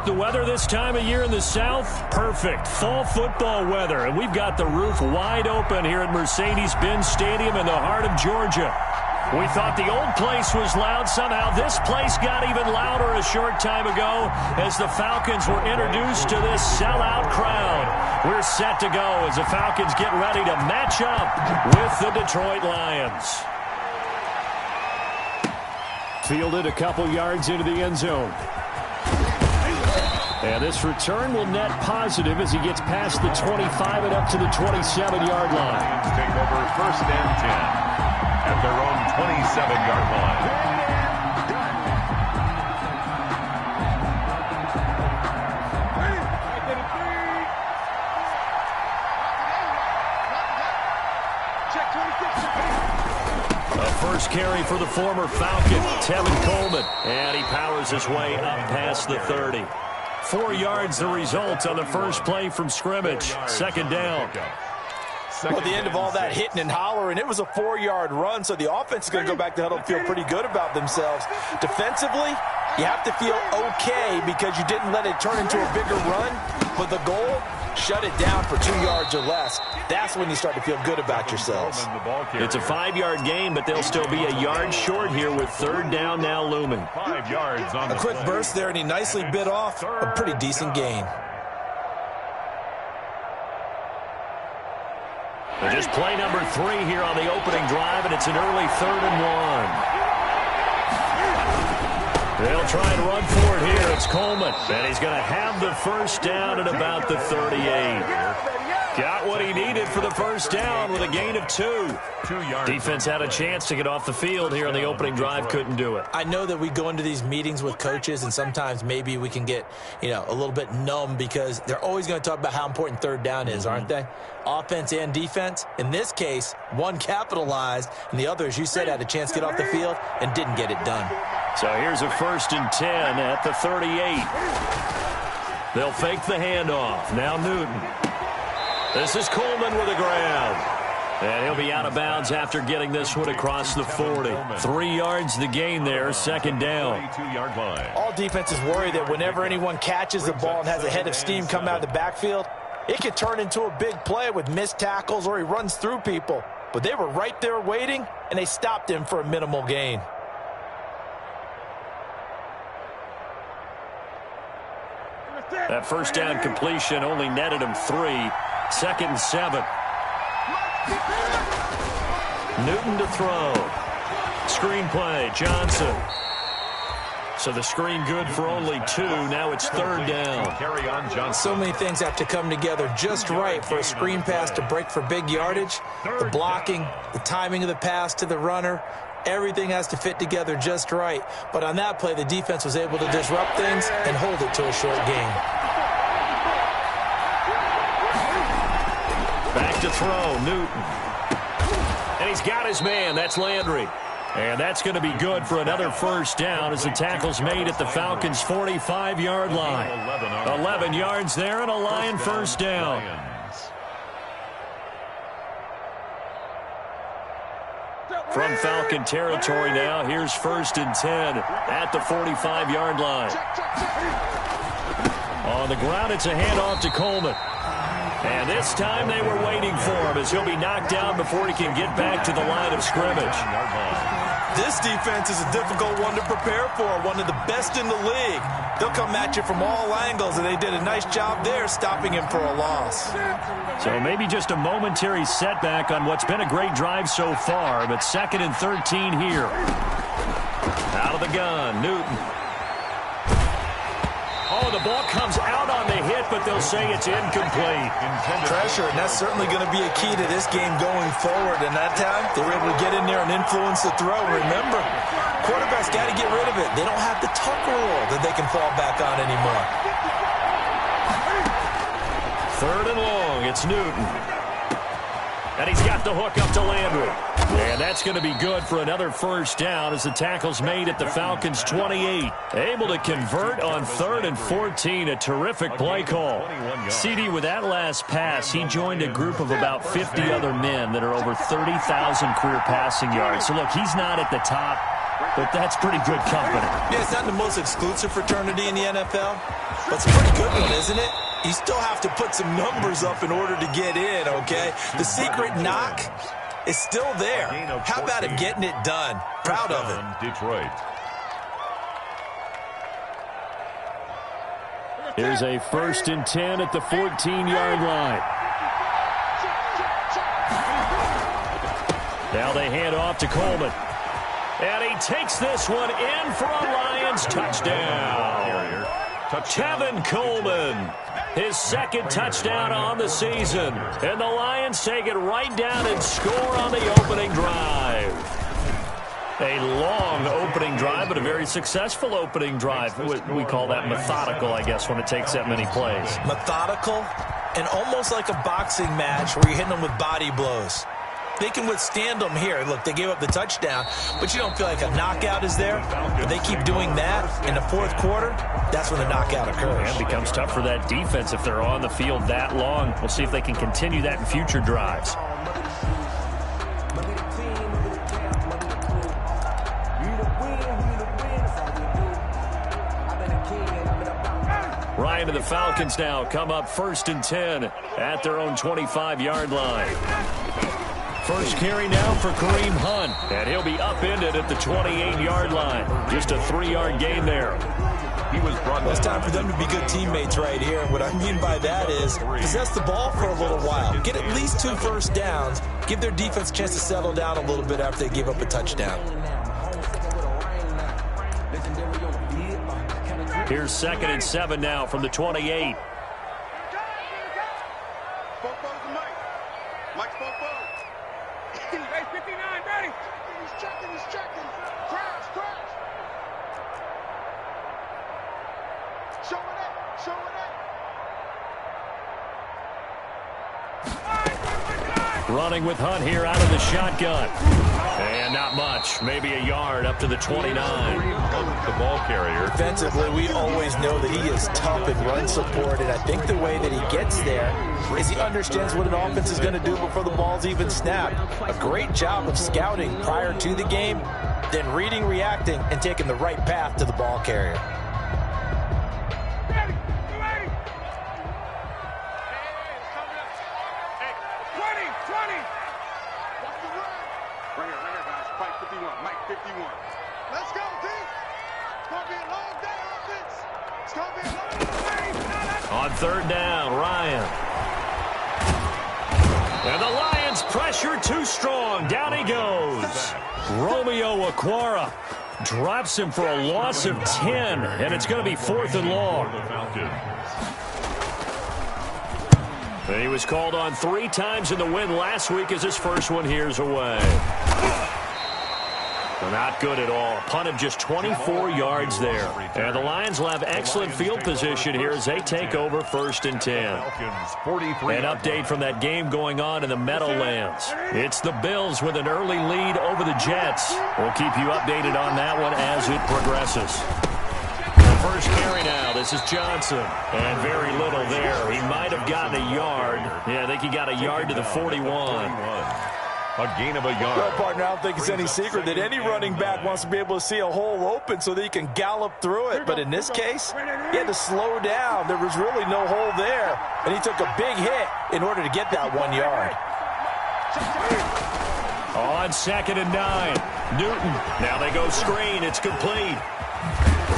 The weather this time of year in the South, perfect. Fall football weather, and we've got the roof wide open here at Mercedes-Benz Stadium in the heart of Georgia. We thought the old place was loud. Somehow this place got even louder a short time ago as the Falcons were introduced to this sellout crowd. We're set to go as the Falcons get ready to match up with the Detroit Lions. Fielded a couple yards into the end zone. And this return will net positive as he gets past the 25 and up to the 27-yard line. Take over 1st and 10 at their own 27-yard line. A first carry for the former Falcon, Tevin Coleman. And he powers his way up past the 30. 4 yards the result on the first play from scrimmage. Second down. Well, at the end of all that hitting and hollering, it was a 4-yard run, so the offense is going to go back to huddle and feel pretty good about themselves. Defensively, you have to feel okay because you didn't let it turn into a bigger run, but the goal, shut it down for 2 yards or less. That's when you start to feel good about yourselves. It's a 5-yard gain, but they'll still be a yard short here with third down now looming. 5 yards on a quick burst there, and he nicely bit off a pretty decent gain. Just play number 3 here on the opening drive, and it's an early 3rd and 1. They'll try and run for it here. It's Coleman, and he's going to have the first down at about the 38. Got what he needed for the first down with a gain of 2. 2 yards. Defense had a chance to get off the field here on the opening drive, couldn't do it. I know that we go into these meetings with coaches, and sometimes maybe we can get, a little bit numb because they're always going to talk about how important third down is, aren't they? Offense and defense. In this case, one capitalized, and the other, as you said, had a chance to get off the field and didn't get it done. So here's a 1st and 10 at the 38. They'll fake the handoff. Now Newton. This is Coleman with a grab. And he'll be out of bounds after getting this one across the 40. 3 yards the gain there, second down. 2-yard line. All defenses worry that whenever anyone catches the ball and has a head of steam come out of the backfield, it could turn into a big play with missed tackles or he runs through people. But they were right there waiting, and they stopped him for a minimal gain. That first down completion only netted him 3. 2nd and 7. Newton to throw. Screen play, Johnson. So the screen good for only 2. Now it's 3rd down. Carry on Johnson. So many things have to come together just right for a screen pass to break for big yardage. The blocking, the timing of the pass to the runner, everything has to fit together just right. But on that play, the defense was able to disrupt things and hold it to a short gain. Back to throw, Newton. And he's got his man. That's Landry. And that's going to be good for another first down as the tackle's made at the Falcons' 45-yard line. 11 yards there and a Lion first down. From Falcon territory now, here's 1st and 10 at the 45-yard line. On the ground, it's a handoff to Coleman. And this time they were waiting for him as he'll be knocked down before he can get back to the line of scrimmage. This defense is a difficult one to prepare for, one of the best in the league. They'll come at you from all angles, and they did a nice job there stopping him for a loss. So maybe just a momentary setback on what's been a great drive so far, but 2nd and 13 here. Out of the gun, Newton. Oh, the ball comes out on the hit, but they'll say it's incomplete. Pressure, and that's certainly going to be a key to this game going forward. And that time, they were able to get in there and influence the throw. Remember, quarterbacks got to get rid of it. They don't have the tuck rule that they can fall back on anymore. 3rd and long, it's Newton. And he's got the hook up to Landry. And that's going to be good for another first down as the tackle's made at the Falcons' 28. Able to convert on 3rd and 14. A terrific play call. CD, with that last pass, he joined a group of about 50 other men that are over 30,000 career passing yards. So, look, he's not at the top. but that's pretty good company. Yeah, it's not the most exclusive fraternity in the NFL, but it's a pretty good one, isn't it? You still have to put some numbers up in order to get in, okay? The secret knock is still there. How about him getting it done? Proud of him. Detroit. Here's a 1st and 10 at the 14-yard line. Now they hand off to Coleman. And he takes this one in for a Lions touchdown. Kevin Coleman, his 2nd touchdown on the season. And the Lions take it right down and score on the opening drive. A long opening drive, but a very successful opening drive. We call that methodical, I guess, when it takes that many plays. Methodical and almost like a boxing match where you're hitting them with body blows. They can withstand them here. Look, they gave up the touchdown, but you don't feel like a knockout is there. But they keep doing that in the 4th quarter. That's when the knockout occurs. And it becomes tough for that defense if they're on the field that long. We'll see if they can continue that in future drives. Ryan and the Falcons now come up 1st and 10 at their own 25-yard line. First carry now for Kareem Hunt, and he'll be upended at the 28-yard line. Just a 3-yard gain there. It's time for them to be good teammates right here. And what I mean by that is possess the ball for a little while. Get at least 2 first downs. Give their defense a chance to settle down a little bit after they give up a touchdown. Here's 2nd and 7 now from the 28. Running with Hunt here out of the shotgun. And not much. Maybe a yard up to the 29. The ball carrier. Defensively, we always know that he is tough in run support, and I think the way that he gets there is he understands what an offense is going to do before the ball's even snapped. A great job of scouting prior to the game, then reading, reacting, and taking the right path to the ball carrier. On 3rd down, Ryan. And the Lions pressure too strong. Down he goes. Romeo Okwara drops him for a loss of 10, and it's going to be 4th and long. And he was called on 3 times in the win last week as his first one here's away. Not good at all. Punt of just 24 yards there. And the Lions will have excellent field position here as they take over 1st and 10. An update from that game going on in the Meadowlands. It's the Bills with an early lead over the Jets. We'll keep you updated on that one as it progresses. The first carry now. This is Johnson. And very little there. He might have gotten a yard. Yeah, I think he got a yard to the 41. A gain of a yard. Well, partner, I don't think it's any secret that any running back wants to be able to see a hole open so that he can gallop through it. But in this case, he had to slow down. There was really no hole there. And he took a big hit in order to get that 1 yard. On 2nd and 9. Newton. Now they go screen. It's complete.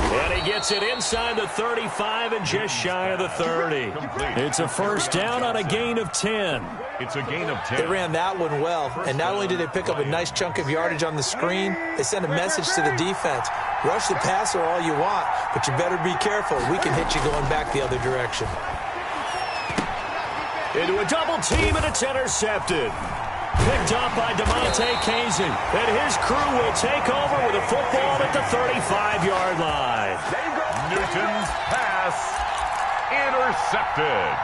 And he gets it inside the 35 and just shy of the 30. It's a 1st down on a gain of 10. It's a gain of 10. They ran that one well, and not only did they pick up a nice chunk of yardage on the screen, they sent a message to the defense. Rush the passer all you want, but you better be careful. We can hit you going back the other direction. Into a double team, and it's intercepted. Picked up by DeMonte Casey. And his crew will take over with a football at the 35-yard line. Newton's pass intercepted.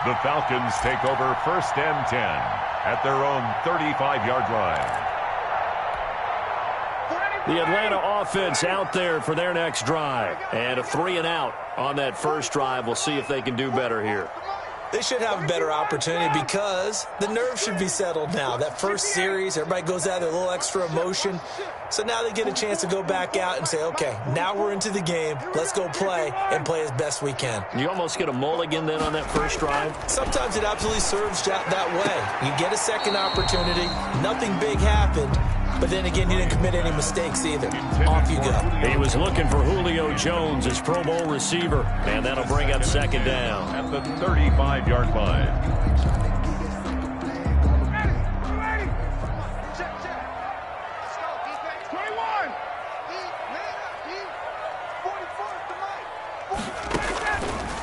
The Falcons take over 1st and 10 at their own 35-yard line. The Atlanta offense out there for their next drive. And a 3-and-out on that first drive. We'll see if they can do better here. They should have a better opportunity because the nerves should be settled now. That first series, everybody goes out with a little extra emotion. So now they get a chance to go back out and say, okay, now we're into the game. Let's go play and play as best we can. You almost get a mulligan then on that first drive? Sometimes it absolutely serves that way. You get a second opportunity. Nothing big happened. But then again, you didn't commit any mistakes either. Off you go. He was looking for Julio Jones, his Pro Bowl receiver, and that'll bring up second down. At the 35-yard line.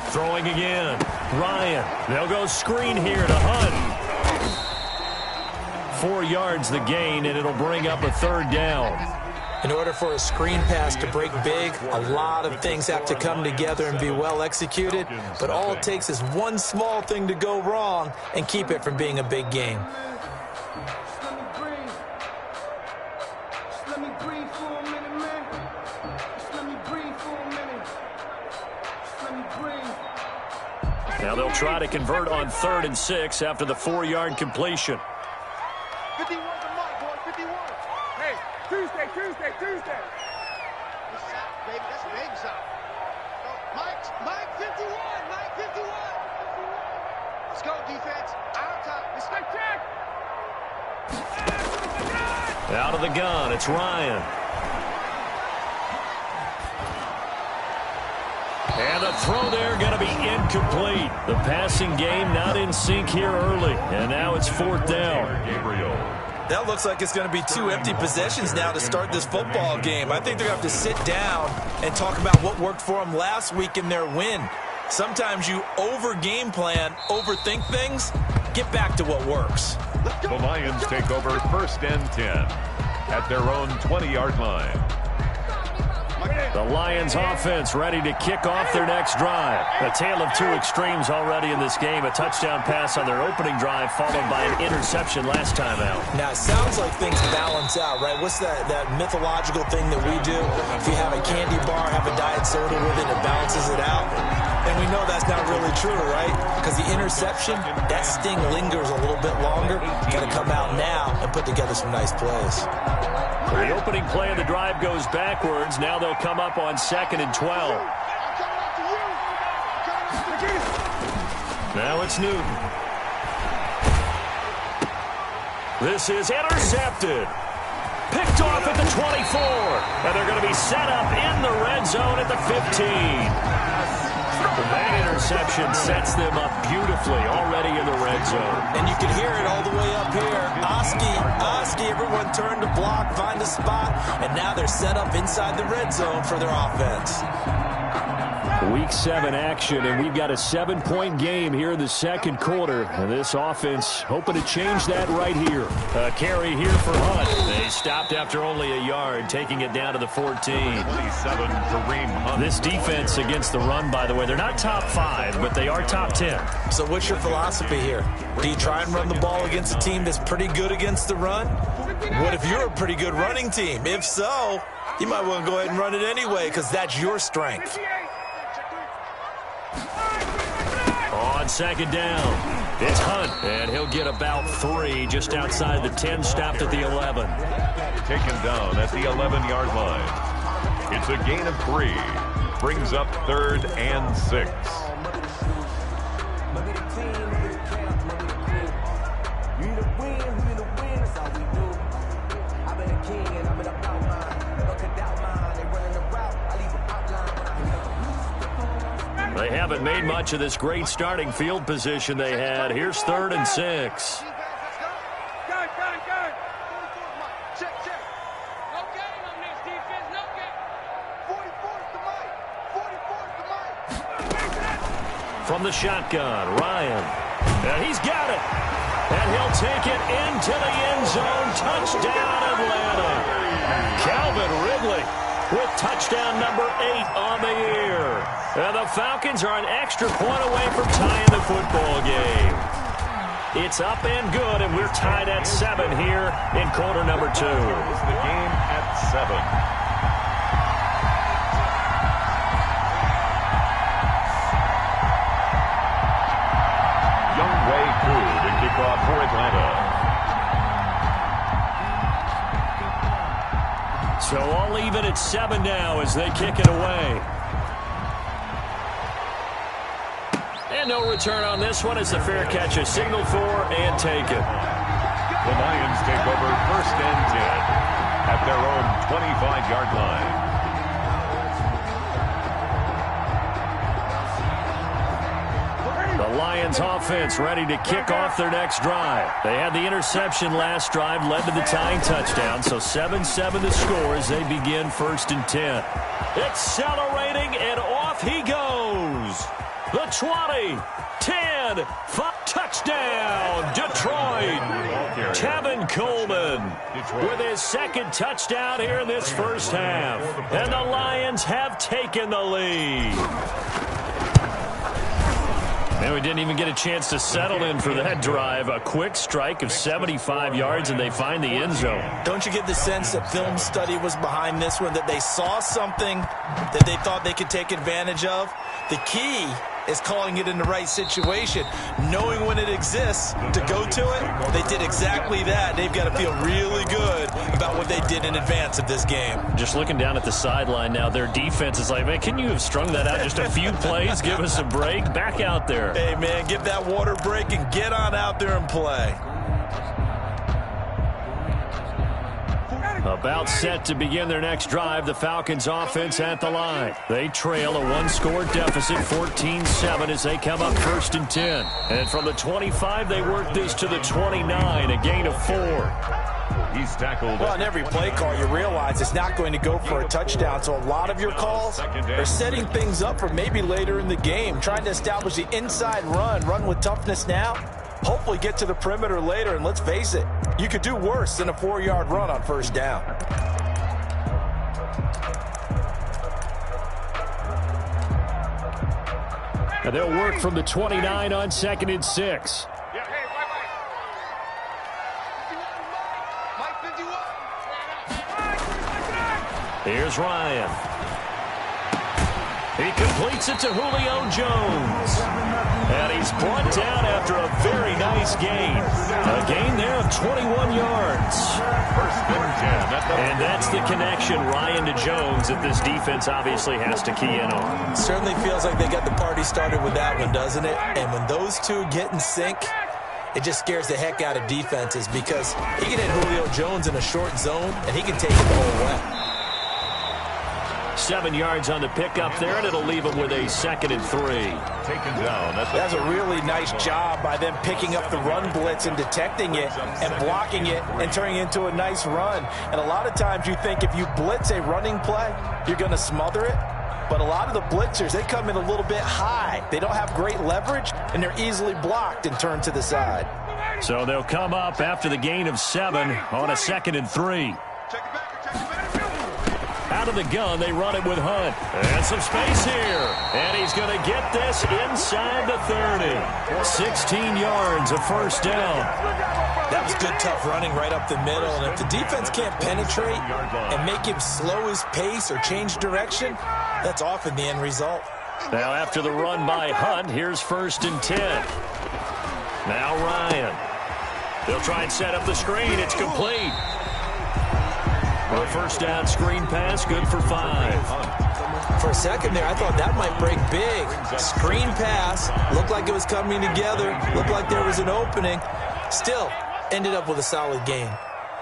Throwing again. Ryan. They'll go screen here to Hunt. 4 yards the gain, and it'll bring up a third down. In order for a screen pass to break big, a lot of things have to come together and be well executed, but all it takes is one small thing to go wrong and keep it from being a big game. Now they'll try to convert on 3rd and 6 after the 4-yard completion. 51 to Mike, boy, 51. Hey, Tuesday. That's south, baby. That's big south. Mike 51. Mike 51. Let's go, defense. Out top. Let's go, check. Out of the gun, it's Ryan. And the throw there going to be incomplete. The passing game not in sync here early. And now it's 4th down. That looks like it's going to be 2 empty possessions now to start this football game. I think they're going to have to sit down and talk about what worked for them last week in their win. Sometimes you over-game plan, overthink things. Get back to what works. The Lions take over 1st and 10 at their own 20-yard line. The Lions offense ready to kick off their next drive. A tale of 2 extremes already in this game. A touchdown pass on their opening drive followed by an interception last time out. Now, it sounds like things balance out, right? What's that mythological thing that we do? If you have a candy bar, have a diet soda with it, it balances it out. And we know that's not really true, right? Because the interception, that sting lingers a little bit longer. Got to come out now and put together some nice plays. The opening play of the drive goes backwards. Now they'll come up on 2nd and 12. Now it's Newton. This is intercepted. Picked off at the 24. And they're going to be set up in the red zone at the 15. That interception sets them up beautifully already in the red zone. And you can hear it all the way up here. Oski, everyone turned to block, find a spot, and now they're set up inside the red zone for their offense. Week 7 action, and we've got a 7-point game here in the second quarter. And this offense hoping to change that right here. A carry here for Hunt. They stopped after only a yard, taking it down to the 14. 27, Kareem Hunt. This defense against the run, by the way, they're not top 5, but they are top 10. So what's your philosophy here? Do you try and run the ball against a team that's pretty good against the run? What if you're a pretty good running team? If so, you might want to go ahead and run it anyway because that's your strength. On 2nd down, it's Hunt, and he'll get about 3 just outside the 10, stopped at the 11. Taken down at the 11-yard line. It's a gain of 3. Brings up 3rd and 6. They haven't made much of this great starting field position they had. Here's 3rd and 6. From the shotgun, Ryan. And he's got it. And he'll take it into the end zone. Touchdown, Atlanta. Calvin Ridley with touchdown number 8 on the year. And the Falcons are an extra point away from tying the football game. It's up and good, and we're tied at 7 here in quarter number 2. The game at 7. Atlanta. So all even at 7 now as they kick it away. And no return on this one as the fair catch is signaled for and taken. The Lions take over 1st and 10 at their own 25-yard line. The Lions offense ready to kick off their next drive. They had the interception last drive, led to the tying touchdown, so 7-7 the score as they begin 1st and 10. Accelerating, and off he goes. The 20, 10, 5, touchdown, Detroit. Tevin Coleman with his 2nd touchdown here in this first half. And the Lions have taken the lead. And we didn't even get a chance to settle in for that drive. A quick strike of 75 yards, and they find the end zone. Don't you get the sense that film study was behind this one, that they saw something that they thought they could take advantage of? The key is calling it in the right situation, knowing when it exists to go to it. They did exactly that. They've got to feel really good about what they did in advance of this game. Just looking down at the sideline now, their defense is like, man, can you have strung that out just a few plays? Give us a break. Back out there. Hey, man, give that water break and get on out there and play. About set to begin their next drive, the Falcons offense at the line. They trail a 1-score deficit, 14-7 as they come up 1st and 10. And from the 25, they work this to the 29, a gain of 4. He's tackled. Well, on every play call, you realize it's not going to go for a touchdown. So a lot of your calls are setting things up for maybe later in the game, trying to establish the inside run with toughness now. Hopefully get to the perimeter later, and let's face it, you could do worse than a 4-yard run on 1st down. And they'll work from the 29 on 2nd and 6. Here's Ryan. He completes it to Julio Jones. And he's brought down after a very nice gain. A gain there of 21 yards. 1st and 10. And that's the connection, Ryan to Jones, that this defense obviously has to key in on. Certainly feels like they got the party started with that one, doesn't it? And when those two get in sync, it just scares the heck out of defenses because he can hit Julio Jones in a short zone, and he can take it the whole way. 7 yards on the pickup there, and it'll leave him with a 2nd and 3. Taken down. That's a really nice job by them picking up the run blitz and detecting it and blocking it and turning it into a nice run. And a lot of times you think if you blitz a running play, you're going to smother it. But a lot of the blitzers, they come in a little bit high. They don't have great leverage, and they're easily blocked and turned to the side. So they'll come up after the gain of 7 on a 2nd and 3. Out of the gun, they run it with Hunt. And some space here. And he's going to get this inside the 30. 16 yards of 1st down. That was good, tough running right up the middle. And if the defense can't penetrate and make him slow his pace or change direction, that's often the end result. Now after the run by Hunt, here's 1st and 10. Now Ryan. They'll try and set up the screen. It's complete. A 1st down screen pass, good for 5. For a second there, I thought that might break big. Screen pass, looked like it was coming together, looked like there was an opening. Still, ended up with a solid gain.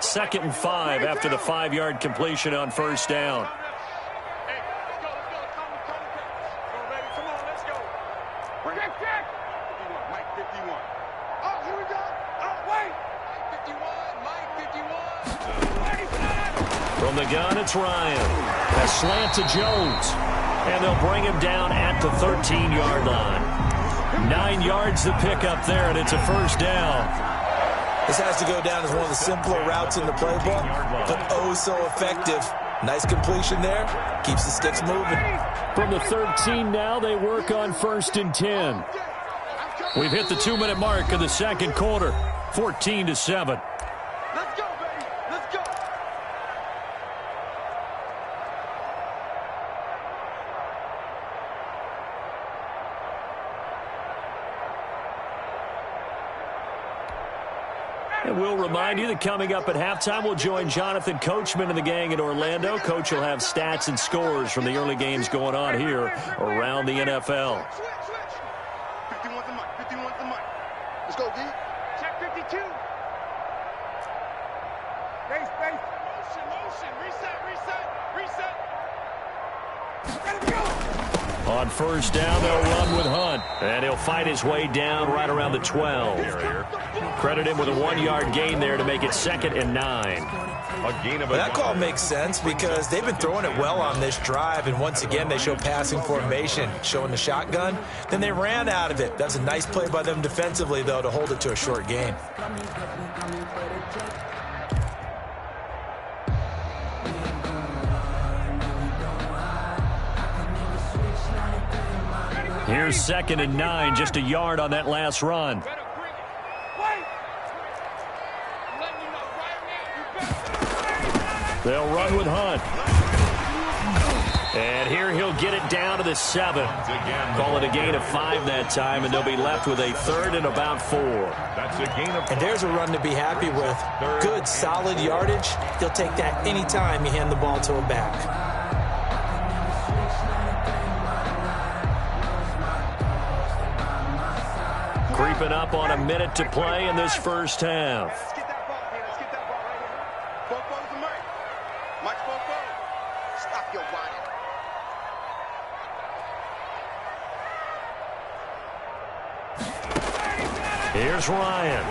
2nd and 5 after the 5-yard completion on 1st down. From the gun, it's Ryan. A slant to Jones. And they'll bring him down at the 13-yard line. 9 yards to pick up there, and it's a 1st down. This has to go down as one of the simpler routes in the playbook, but oh so effective. Nice completion there. Keeps the sticks moving. From the 13 now, they work on 1st and 10. We've hit the 2-minute mark of the 2nd quarter. 14-7. Let's go, baby. Let's go. And we'll remind you that coming up at halftime, we'll join Jonathan Coachman and the gang in Orlando. Coach will have stats and scores from the early games going on here around the NFL. 51's the mic. 51's the mic. Let's go, D. Check 52. Base. Motion. Reset. On first down, they'll run with Hunt. And he'll fight his way down right around the 12. Credit him with a 1-yard gain there to make it 2nd and 9. That call makes sense because they've been throwing it well on this drive, and once again they show passing formation, showing the shotgun. Then they ran out of it. That's a nice play by them defensively, though, to hold it to a short gain. Here's 2nd and 9, just a yard on that last run. They'll run with Hunt. And here he'll get it down to the 7. Call it a gain of 5 that time, and they'll be left with a 3rd and about 4. And there's a run to be happy with. Good, solid yardage. They'll take that anytime you hand the ball to a back. Creeping up on a minute to play in this first half. Let's get that ball here. Let's get that ball right here. Bofo's the mic. Mike's Bofo. Stop your whining. Here's Ryan.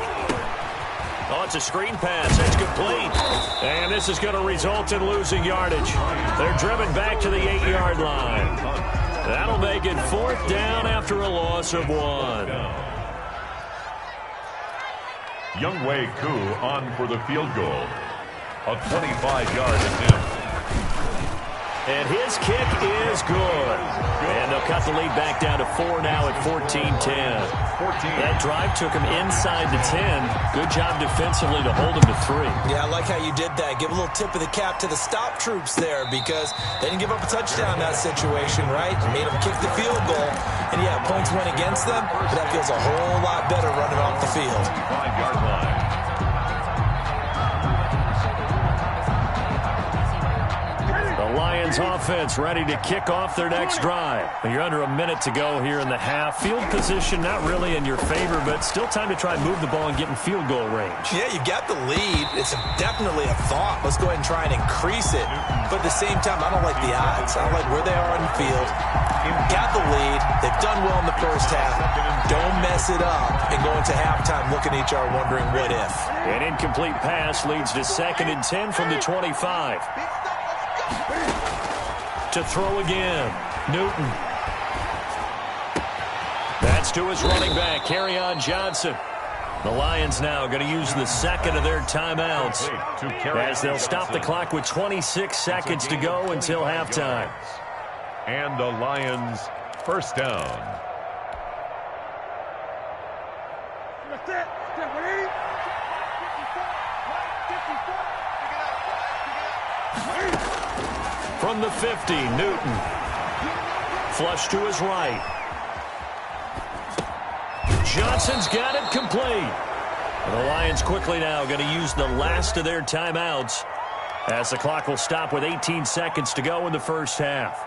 Oh, it's a screen pass. That's complete. And this is going to result in losing yardage. They're driven back to the 8-yard line. That'll make it 4th down after a loss of 1. Youngwei Koo on for the field goal. A 25-yard attempt. And his kick is good. And they'll cut the lead back down to 4 now at 14-10. That drive took him inside the 10. Good job defensively to hold him to 3. Yeah, I like how you did that. Give a little tip of the cap to the stop troops there because they didn't give up a touchdown in that situation, right? Made them kick the field goal. And, yeah, points went against them, but that feels a whole lot better running off the field. 5-yard line. The Lions offense ready to kick off their next drive. You're under a minute to go here in the half. Field position not really in your favor, but still time to try and move the ball and get in field goal range. Yeah, you got the lead. It's definitely a thought. Let's go ahead and try and increase it. But at the same time, I don't like the odds. I don't like where they are on the field. Got the lead. They've done well in the first half. Don't mess it up and go into halftime looking at each other wondering what if. An incomplete pass leads to 2nd and 10 from the 25. To throw again, Newton. That's to his running back, Kerryon Johnson. The Lions now going to use the 2nd of their timeouts as they'll stop the clock with 26 seconds to go until halftime. And the Lions first down. From the 50, Newton. Flush to his right. Johnson's got it complete. And the Lions quickly now going to use the last of their timeouts as the clock will stop with 18 seconds to go in the first half.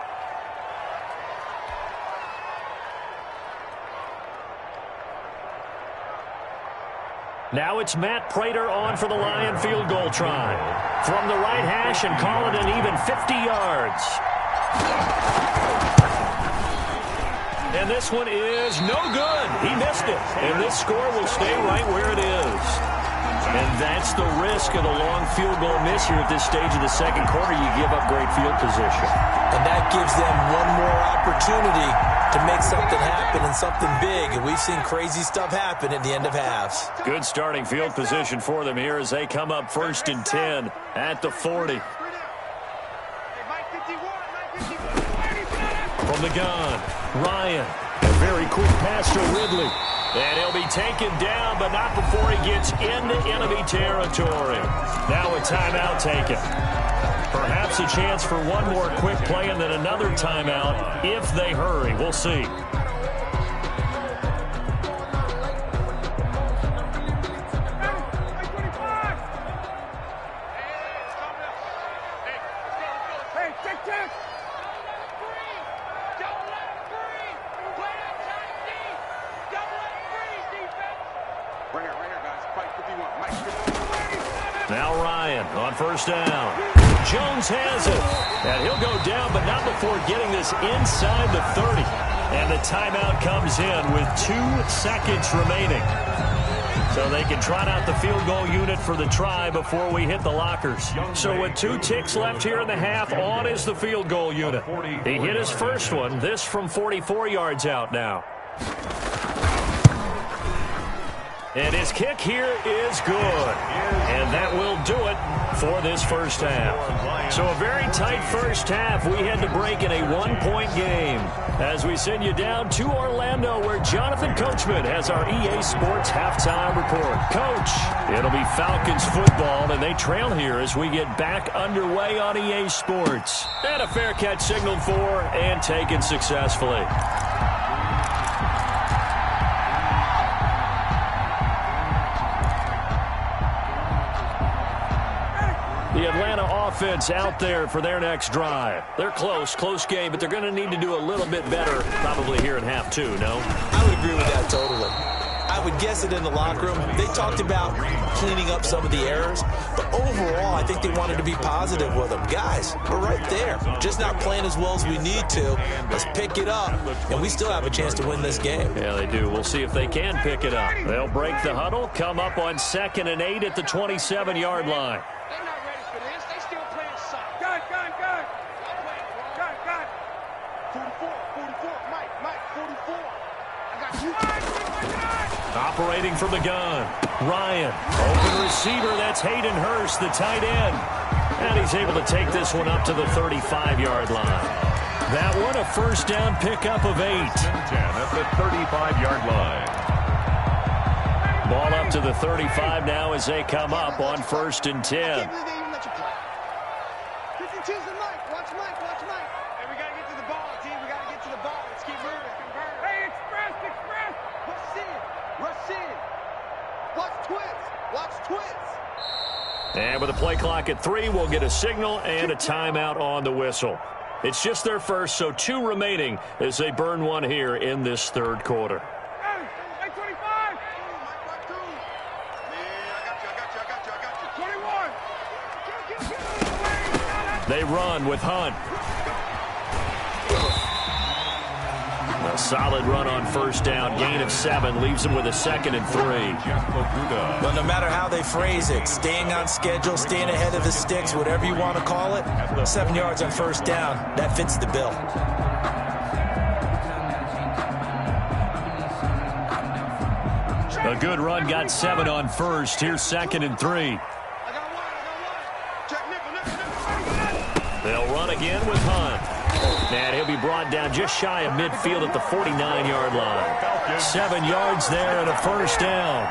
Now it's Matt Prater on for the Lion field goal try. From the right hash and call it an even 50 yards. And this one is no good. He missed it. And this score will stay right where it is. And that's the risk of the long field goal miss here at this stage of the second quarter. You give up great field position. And that gives them one more opportunity to make something happen and something big. And we've seen crazy stuff happen at the end of halves. Good starting field position for them here as they come up 1st and 10 at the 40. From the gun, Ryan. A very quick pass to Ridley. And he'll be taken down, but not before he gets into enemy territory. Now a timeout taken. Perhaps a chance for one more quick play and then another timeout if they hurry. We'll see. Now Ryan on first down. Jones has it. And he'll go down, but not before getting this inside the 30. And the timeout comes in with 2 seconds remaining. So they can trot out the field goal unit for the try before we hit the lockers. So with 2 ticks left here in the half, on is the field goal unit. He hit his first one, this from 44 yards out now. And his kick here is good. And that will do it for this first half. So a very tight first half. We had to break in a 1-point game. As we send you down to Orlando, where Jonathan Coachman has our EA Sports halftime report. Coach, it'll be Falcons football, and they trail here as we get back underway on EA Sports. And a fair catch signaled for and taken successfully. The Atlanta offense out there for their next drive. They're close game, but they're going to need to do a little bit better probably here in half 2, no? I would agree with that totally. I would guess it in the locker room. They talked about cleaning up some of the errors, but overall, I think they wanted to be positive with them. Guys, we're right there. Just not playing as well as we need to. Let's pick it up, and we still have a chance to win this game. Yeah, they do. We'll see if they can pick it up. They'll break the huddle, come up on 2nd and 8 at the 27-yard line. They're not ready for this. They still playing soft. Gun. 44, Mike, 44. I got you. Operating from the gun. Ryan, open receiver. That's Hayden Hurst, the tight end. And he's able to take this one up to the 35-yard line. That one, a first down pickup of 8. 10 at the 35-yard line. Ball up to the 35 now as they come up on 1st and 10. I can't believe they even let you play. 52's the Mike. Watch Mike. Hey, we got to get to the ball, team. We got to get to the ball. Let's keep moving. Hey, express. Rush in. Watch twins. And with a play clock at 3, we'll get a signal and a timeout on the whistle. It's just their first, so 2 remaining as they burn one here in this 3rd quarter. Hey, 25. I got you. 21. They run with Hunt. A solid run on first down. Gain of 7 leaves him with a 2nd and 3. But no matter how they phrase it, staying on schedule, staying ahead of the sticks, whatever you want to call it, 7 yards on first down, that fits the bill. A good run got 7 on first. Here's 2nd and 3. They'll run again with Hunt. And he'll be brought down just shy of midfield at the 49-yard line. 7 yards there and a first down.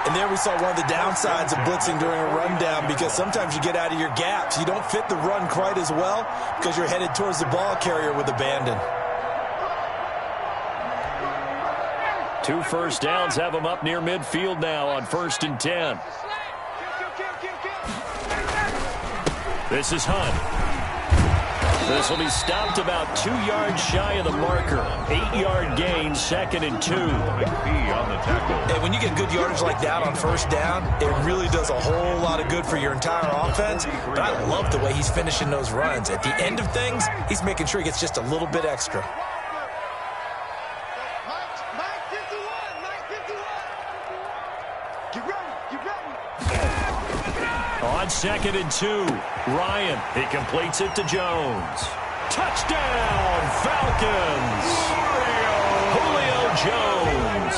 And there we saw one of the downsides of blitzing during a rundown, because sometimes you get out of your gaps. You don't fit the run quite as well because you're headed towards the ball carrier with abandon. 2 first downs have them up near midfield now on 1st and 10. This is Hunt. This will be stopped about 2 yards shy of the marker. 8-yard gain, 2nd and 2. On the tackle. And when you get good yardage like that on first down, it really does a whole lot of good for your entire offense. But I love the way he's finishing those runs. At the end of things, he's making sure he gets just a little bit extra. Mike 51. Get ready. On 2nd and 2, Ryan, he completes it to Jones. Touchdown, Falcons! Julio Jones,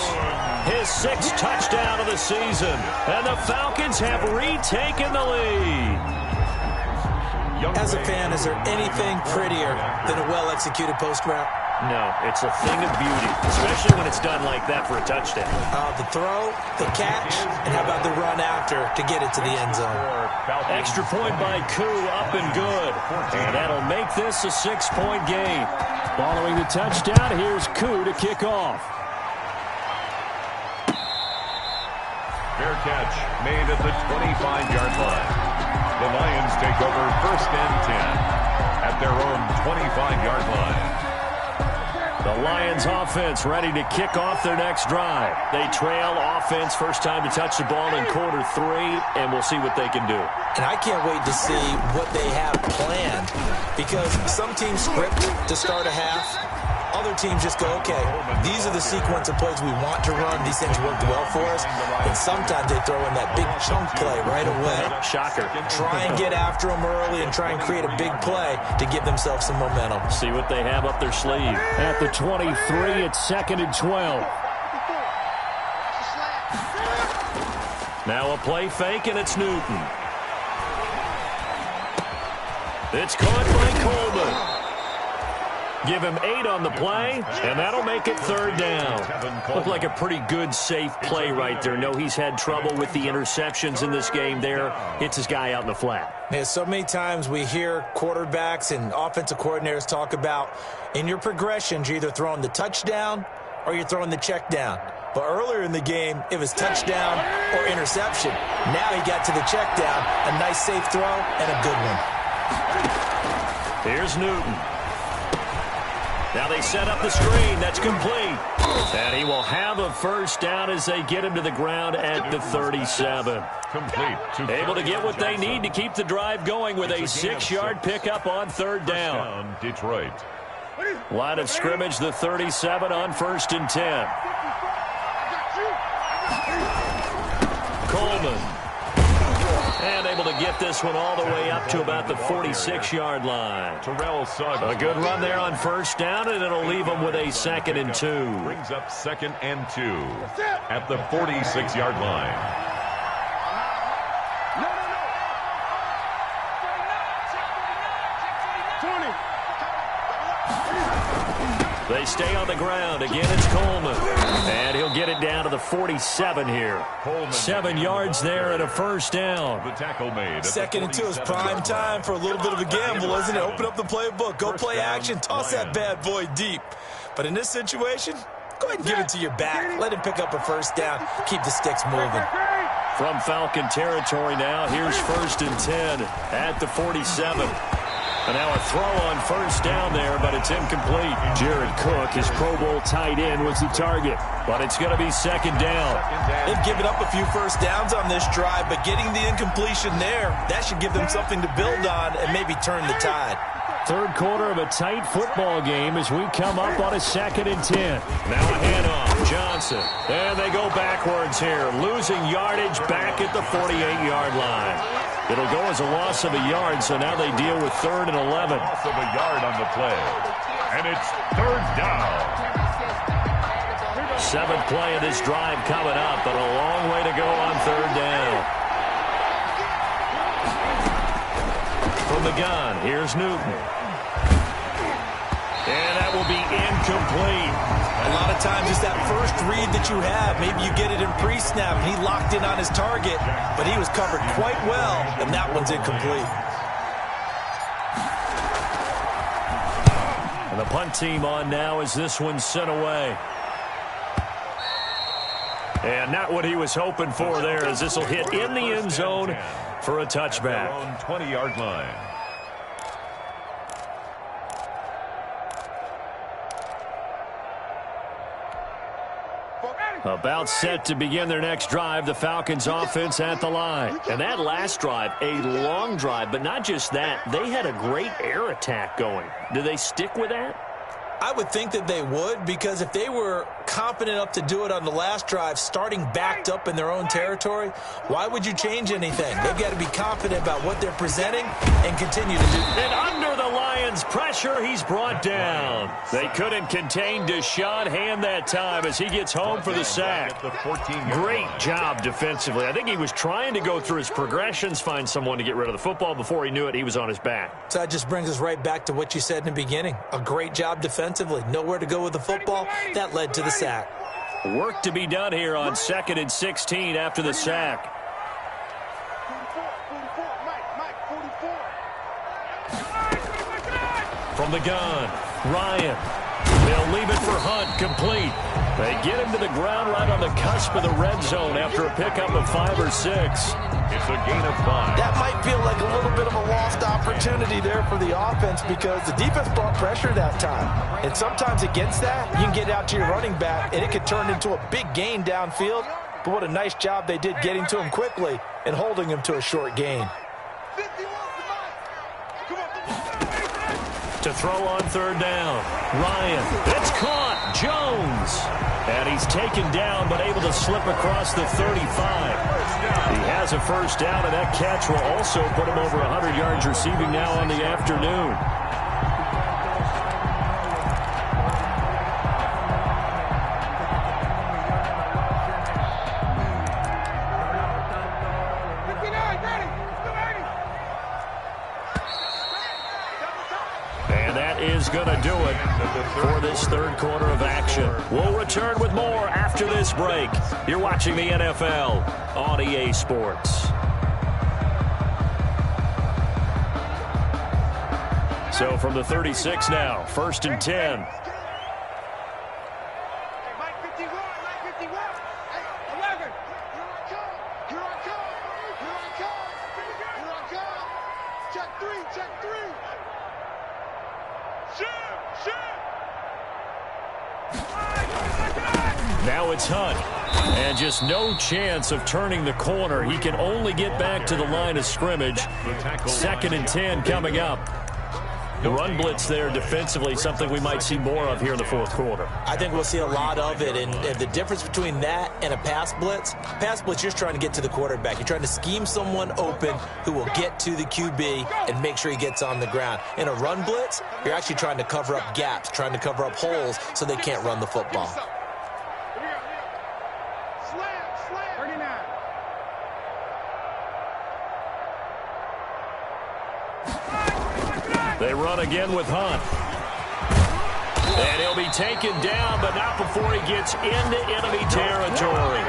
his 6th touchdown of the season, and the Falcons have retaken the lead. As a fan, is there anything prettier than a well-executed post route? No, it's a thing of beauty, especially when it's done like that for a touchdown. The throw, the catch, and how about the run after to get it to the end zone? Extra point by Koo, up and good. And that'll make this a 6-point game. Following the touchdown, here's Koo to kick off. Fair catch made at the 25-yard line. The Lions take over 1st and 10 at their own 25-yard line. The Lions offense ready to kick off their next drive. They trail offense, first time to touch the ball in quarter 3, and we'll see what they can do. And I can't wait to see what they have planned, because some teams script to start a half. Other teams just go, okay, these are the sequence of plays we want to run. These things worked well for us. And sometimes they throw in that big chunk play right away. Shocker. Try and get after them early and try and create a big play to give themselves some momentum. See what they have up their sleeve. At the 23, it's 2nd and 12. Now a play fake, and it's Newton. It's caught by Coleman. Give him 8 on the play, and that'll make it 3rd down. Looked like a pretty good, safe play right there. No, he's had trouble with the interceptions in this game there. Hits his guy out in the flat. Man, so many times we hear quarterbacks and offensive coordinators talk about, in your progressions, you're either throwing the touchdown or you're throwing the check down. But earlier in the game, it was touchdown or interception. Now he got to the check down, a nice safe throw, and a good one. Here's Newton. Now they set up the screen. That's complete. And he will have a first down as they get him to the ground at the 37. Complete. Able to get what they need to keep the drive going with a 6-yard pickup on 3rd down. Detroit. Line of scrimmage, the 37 on 1st and 10. Coleman. And able to get this one all the way up to about the 46-yard line. A good run there on 1st down, and it'll leave them with a 2nd and 2. Brings up 2nd and 2 at the 46-yard line. They stay on the ground. Again, it's Coleman. And he'll get it down to the 47 here. 7 yards there and a first down. The tackle made. 2nd and 2 is prime time for a little bit of a gamble, isn't it? Open up the playbook. Go play action. Toss that bad boy deep. But in this situation, go ahead and give it to your back. Let him pick up a first down. Keep the sticks moving. From Falcon territory now, here's 1st and 10 at the 47. And now a throw on 1st down there, but it's incomplete. Jared Cook, his Pro Bowl tight end, was the target. But it's going to be 2nd down. They've given up a few first downs on this drive, but getting the incompletion there, that should give them something to build on and maybe turn the tide. 3rd quarter of a tight football game as we come up on a 2nd and 10. Now a handoff. Johnson. And they go backwards here, losing yardage back at the 48-yard line. It'll go as a loss of a yard, so now they deal with 3rd and 11. Loss of a yard on the play. And it's 3rd down. 7th play of this drive coming up, but a long way to go on 3rd down. From the gun, here's Newton. And that will be incomplete. A lot of times it's that first read that you have. Maybe you get it in pre-snap, and he locked in on his target, but he was covered quite well, and that one's incomplete. And the punt team on now as this one's sent away. And not what he was hoping for there, as this will hit in the end zone for a touchback. 20-yard line. About set to begin their next drive, the Falcons offense at the line. And that last drive, a long drive, but not just that. They had a great air attack going. Do they stick with that? I would think that they would, because if they were confident enough to do it on the last drive, starting backed up in their own territory, why would you change anything? They've got to be confident about what they're presenting and continue to do. And under the Lions' pressure, he's brought down. They couldn't contain Deshaun Hand that time as he gets home for the sack. Great job defensively. I think he was trying to go through his progressions, find someone to get rid of the football. Before he knew it, he was on his back. So that just brings us right back to what you said in the beginning. A great job defensively. Nowhere to go with the football. That led to the sack. Work to be done here on 2nd and 16 after the sack. From the gun, Ryan. They'll leave it for Hunt, complete. They get him to the ground right on the cusp of the red zone after a pickup of 5 or 6. It's a gain of 5. That might feel like a little bit of a lost opportunity there for the offense because the defense brought pressure that time. And sometimes against that, you can get out to your running back, and it could turn into a big gain downfield. But what a nice job they did getting to him quickly and holding him to a short gain. To throw on third down. Ryan. It's caught. Jones. And he's taken down but able to slip across the 35. He has a first down, and that catch will also put him over 100 yards receiving now on the afternoon. Is going to do it for this third quarter of action. We'll return with more after this break. You're watching the NFL on EA Sports. So from the 36 now, 1st and 10. Now it's Hunt, and just no chance of turning the corner. He can only get back to the line of scrimmage. 2nd and 10 coming up. The run blitz there defensively, something we might see more of here in the fourth quarter. I think we'll see a lot of it, and the difference between that and a pass blitz, you're trying to get to the quarterback. You're trying to scheme someone open who will get to the QB and make sure he gets on the ground. In a run blitz, you're actually trying to cover up gaps, trying to cover up holes so they can't run the football. They run again with Hunt. And he'll be taken down, but not before he gets into enemy territory.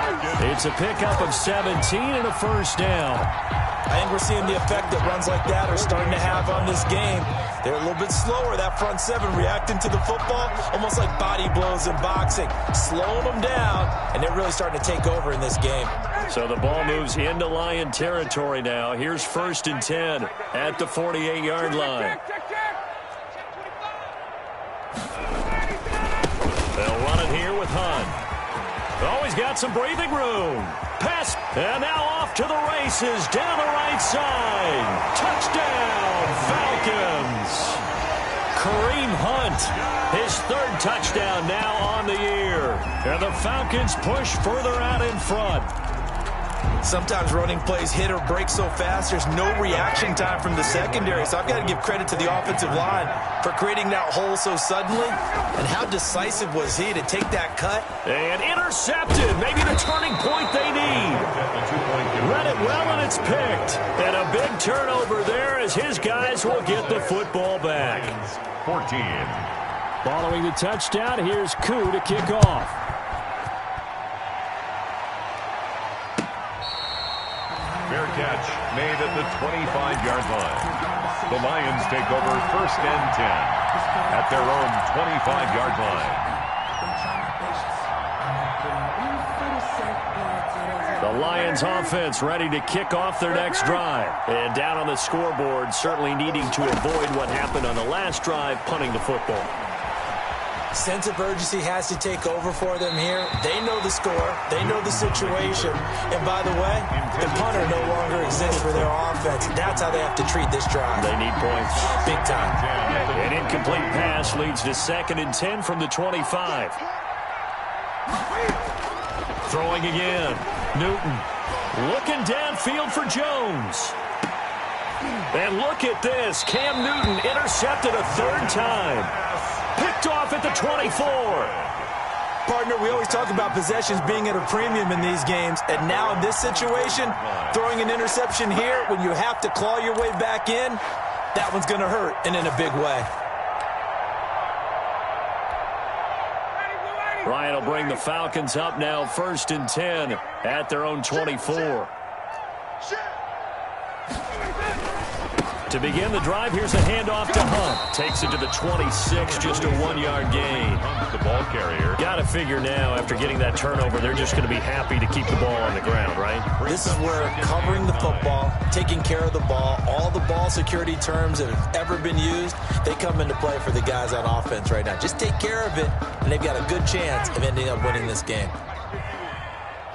It's a pickup of 17 and a first down. I think we're seeing the effect that runs like that are starting to have on this game. They're a little bit slower, that front seven, reacting to the football, almost like body blows in boxing, slowing them down, and they're really starting to take over in this game. So the ball moves into Lion territory now. Here's 1st and 10 at the 48-yard line. They'll run it here with Hunt. Oh, he's got some breathing room. Pass, and now off to the races down the right side. Touchdown, Falcons. Kareem Hunt, his 3rd touchdown now on the year. And the Falcons push further out in front. Sometimes running plays hit or break so fast, there's no reaction time from the secondary. So I've got to give credit to the offensive line for creating that hole so suddenly. And how decisive was he to take that cut? And intercepted. Maybe the turning point they need. Read it well, and it's picked. And a big turnover there as his guys will get the football back. 14. Following the touchdown, here's Koo to kick off. Fair catch made at the 25-yard line. The Lions take over 1st and 10 at their own 25-yard line. The Lions offense ready to kick off their next drive. And down on the scoreboard, certainly needing to avoid what happened on the last drive, punting the football. Sense of urgency has to take over for them here. They know the score. They know the situation. And by the way, the punter no longer exists for their offense. That's how they have to treat this drive. They need points. Big time. An incomplete pass leads to 2nd and 10 from the 25. Throwing again. Newton looking downfield for Jones. And look at this. Cam Newton intercepted a 3rd time. Picked off at the 24. Partner, we always talk about possessions being at a premium in these games. And now in this situation, throwing an interception here when you have to claw your way back in, that one's going to hurt, and in a big way. Ryan will bring the Falcons up now 1st and 10 at their own 24. To begin the drive, here's a handoff to Hunt. Takes it to the 26, just a 1-yard gain. Hunt's the ball carrier. Got to figure now, after getting that turnover, they're just going to be happy to keep the ball on the ground, right? This is where covering the football, taking care of the ball, all the ball security terms that have ever been used, they come into play for the guys on offense right now. Just take care of it, and they've got a good chance of ending up winning this game.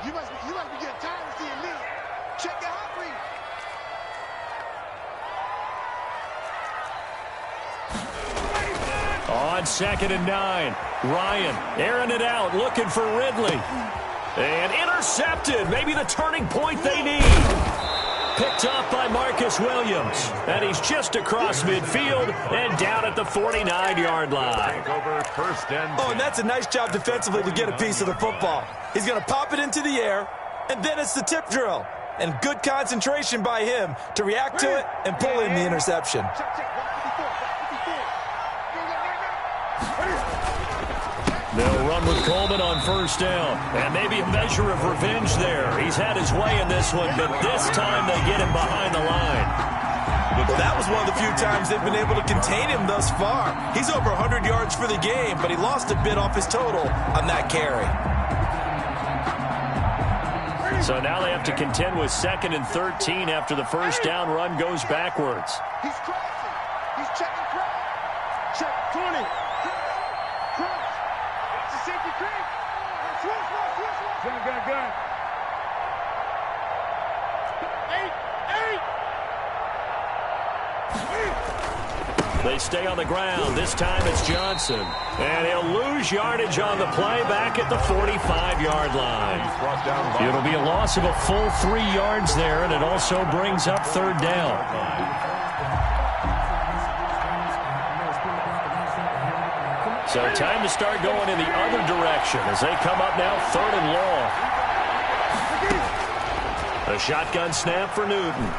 You must be getting tired of seeing me. Check your heart rate. On 2nd and 9, Ryan airing it out, looking for Ridley. And intercepted, maybe the turning point they need. Picked up by Marcus Williams. And he's just across midfield and down at the 49-yard line. Oh, and that's a nice job defensively to get a piece of the football. He's going to pop it into the air, and then it's the tip drill. And good concentration by him to react to it and pull in the interception. They'll run with Coleman on 1st down. And maybe a measure of revenge there. He's had his way in this one, but this time they get him behind the line. Well, that was one of the few times they've been able to contain him thus far. He's over 100 yards for the game, but he lost a bit off his total on that carry. So now they have to contend with 2nd and 13 after the 1st down run goes backwards. He's crossing. He's checking cross. Check 20. Cross. It's a safety creep. Switch. Gun. 8. They stay on the ground. This time it's Johnson. And he'll lose yardage on the play back at the 45-yard line. It'll be a loss of a full 3 yards there, and it also brings up 3rd down. So time to start going in the other direction as they come up now 3rd and long. A shotgun snap for Newton.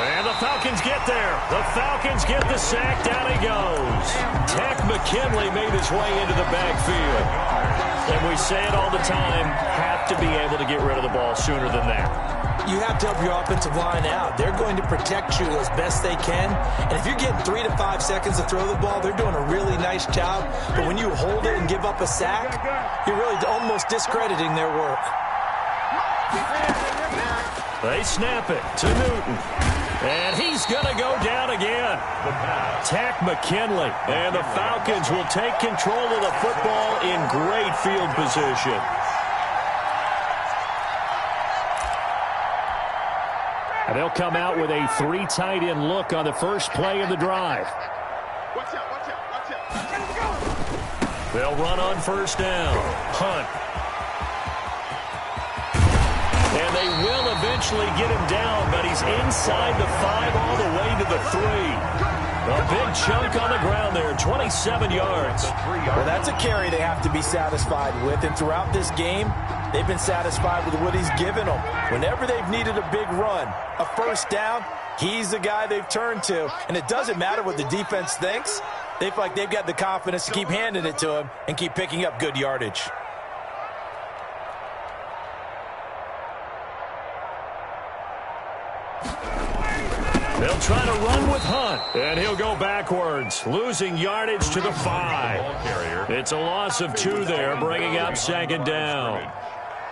And the Falcons get there. The Falcons get the sack. Down he goes. Tech McKinley made his way into the backfield. And we say it all the time, have to be able to get rid of the ball sooner than that. You have to help your offensive line out. They're going to protect you as best they can. And if you're getting 3 to 5 seconds to throw the ball, they're doing a really nice job. But when you hold it and give up a sack, you're really almost discrediting their work. They snap it to Newton. And he's going to go down again. Tech McKinley. And the Falcons will take control of the football in great field position. And they'll come out with a 3 tight end look on the first play of the drive. Watch out. They'll run on 1st down. Hunt. And they will eventually get him down, but he's inside the 5 all the way to the 3. A big chunk on the ground there, 27 yards. Well, that's a carry they have to be satisfied with, and throughout this game, they've been satisfied with what he's given them. Whenever they've needed a big run, a 1st down, he's the guy they've turned to. And it doesn't matter what the defense thinks. They feel like they've got the confidence to keep handing it to him and keep picking up good yardage. They'll try to run with Hunt, and he'll go backwards, losing yardage to the 5. It's a loss of 2 there, bringing up 2nd down.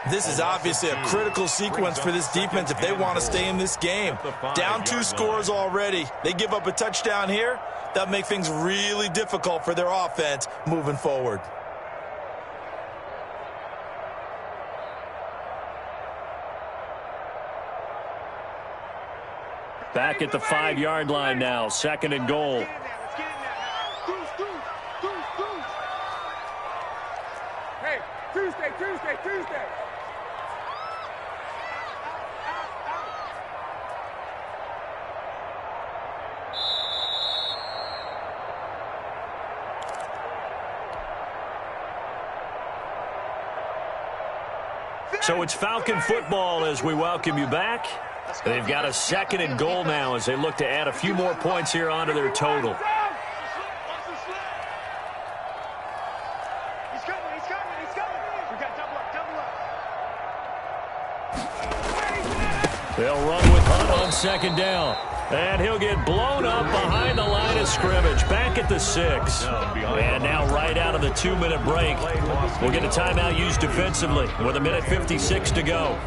This is obviously a critical sequence for this defense if they want to stay in this game. Down 2 scores already. They give up a touchdown here. That'll make things really difficult for their offense moving forward. Back at the 5-yard line now, 2nd and goal. Hey, Tuesday. So it's Falcon football as we welcome you back. They've got a 2nd and goal now as they look to add a few more points here onto their total. He's coming. We got double up. They'll run with Hunt on 2nd down. And he'll get blown up behind the line of scrimmage, back at the 6. And now right out of the 2-minute break, we'll get a timeout used defensively with 1:56 to go.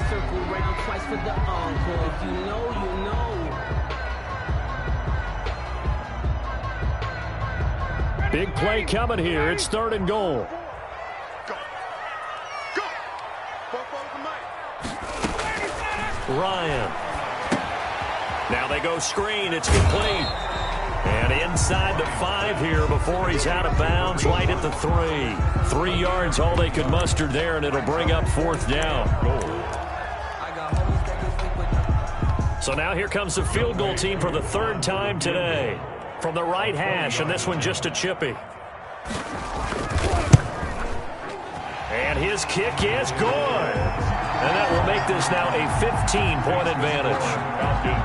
Circle round twice for the encore. If you know, you know. Big play coming here. It's 3rd and goal. Ryan. Now they go screen. It's complete. And inside the 5 here before he's out of bounds, right at the 3. 3 yards, all they could muster there, and it'll bring up 4th down. So now here comes the field goal team for the 3rd time today. From the right hash, and this one just a chippy. And his kick is good. And that will make this now a 15-point advantage.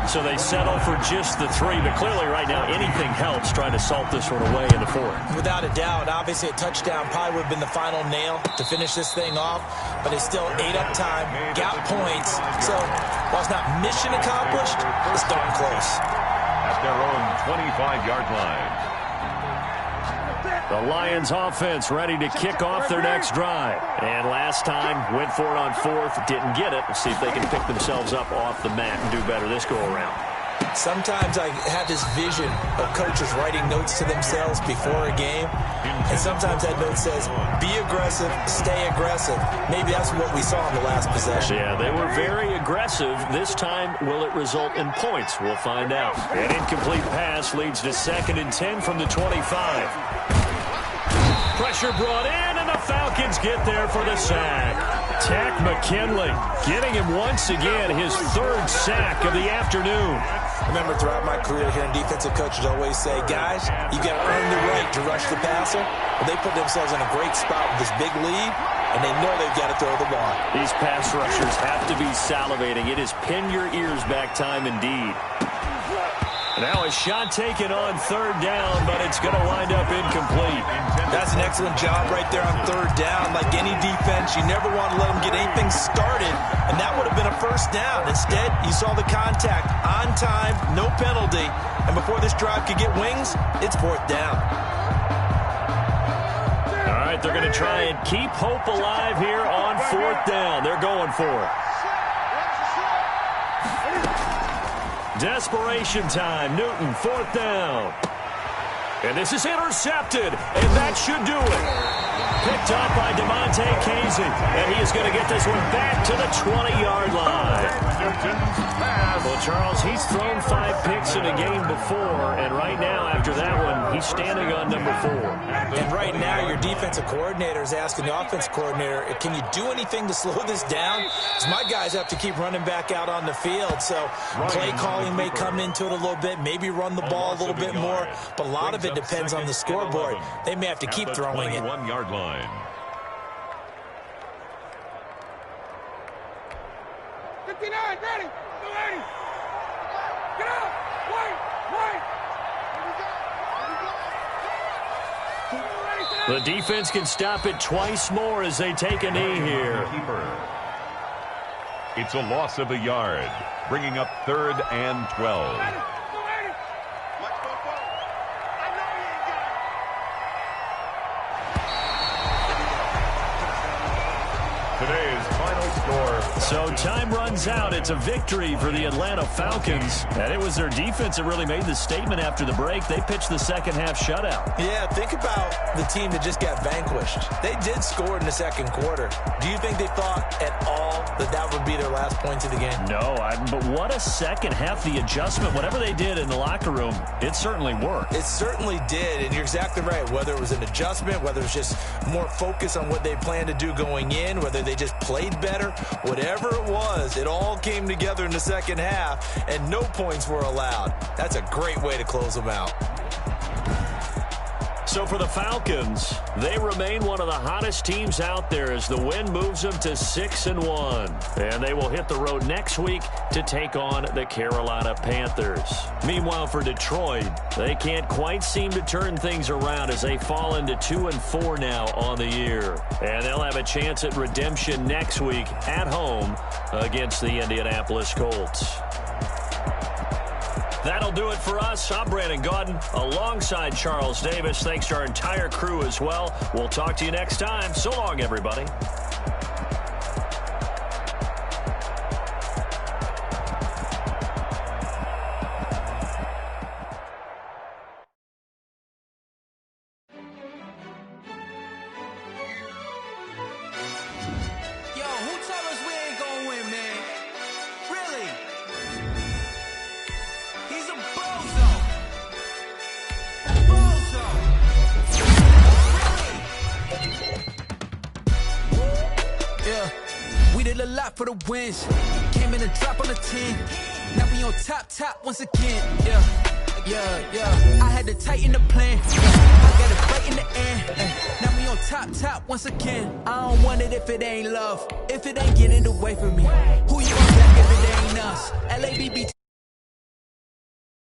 So they settle for just the 3, but clearly right now anything helps trying to salt this one away in the 4th. Without a doubt, obviously a touchdown probably would have been the final nail to finish this thing off, but it's still 8 up time, got points. So while it's not mission accomplished, it's darn close. At their own 25-yard line. The Lions offense ready to kick off their next drive. And last time, went for it on 4th, didn't get it. Let's see if they can pick themselves up off the mat and do better this go-around. Sometimes I have this vision of coaches writing notes to themselves before a game, and sometimes that note says, be aggressive, stay aggressive. Maybe that's what we saw in the last possession. Yeah, they were very aggressive. This time, will it result in points? We'll find out. An incomplete pass leads to 2nd and 10 from the 25. Pressure brought in, and the Falcons get there for the sack. Tack McKinley getting him once again his 3rd sack of the afternoon. Remember, throughout my career here in defensive coaches always say, guys, you got to earn the right to rush the passer. Well, they put themselves in a great spot with this big lead, and they know they've got to throw the ball. These pass rushers have to be salivating. It is pin your ears back time indeed. Now a shot taken on 3rd down, but it's going to wind up incomplete. That's an excellent job right there on 3rd down. Like any defense, you never want to let them get anything started, and that would have been a 1st down. Instead, you saw the contact on time, no penalty, and before this drive could get wings, it's 4th down. All right, they're going to try and keep hope alive here on 4th down. They're going for it. Desperation time. Newton, 4th down. And this is intercepted, and that should do it. Picked up by DeMonte Casey, and he is going to get this one back to the 20-yard line. Well, Charles, he's thrown 5 picks in a game before, and right now, after that one, he's standing on number 4. And right now, your defensive coordinator is asking the offensive coordinator, can you do anything to slow this down? Because my guys have to keep running back out on the field, so play calling may come into it a little bit, maybe run the ball a little bit more, but a lot of it depends on the scoreboard. They may have to keep throwing it. 21-yard line. 59, ready, 280. Get out, wait. The defense can stop it twice more as they take a knee here. It's a loss of a yard, bringing up 3rd and 12. Today's final score. So time runs out. It's a victory for the Atlanta Falcons. And it was their defense that really made the statement after the break. They pitched the second half shutout. Yeah, think about the team that just got vanquished. They did score in the 2nd quarter. Do you think they thought at all that that would be their last points of the game? No, but what a second half. The adjustment, whatever they did in the locker room, it certainly worked. It certainly did, and you're exactly right. Whether it was an adjustment, whether it was just more focus on what they planned to do going in, whether they just played better, whatever it was, it all came together in the second half, and no points were allowed. That's a great way to close them out. So for the Falcons, they remain one of the hottest teams out there as the win moves them to 6-1. And they will hit the road next week to take on the Carolina Panthers. Meanwhile, for Detroit, they can't quite seem to turn things around as they fall into 2-4 now on the year. And they'll have a chance at redemption next week at home against the Indianapolis Colts. That'll do it for us. I'm Brandon Gaudin alongside Charles Davis. Thanks to our entire crew as well. We'll talk to you next time. So long, everybody. For the wins, came in a drop on the 10. Now we on top once again. Yeah. I had to tighten the plan. I got it right in the end. Now we on top once again. I don't want it if it ain't love. If it ain't getting away from me. Who you gonna back if it ain't us? LABBT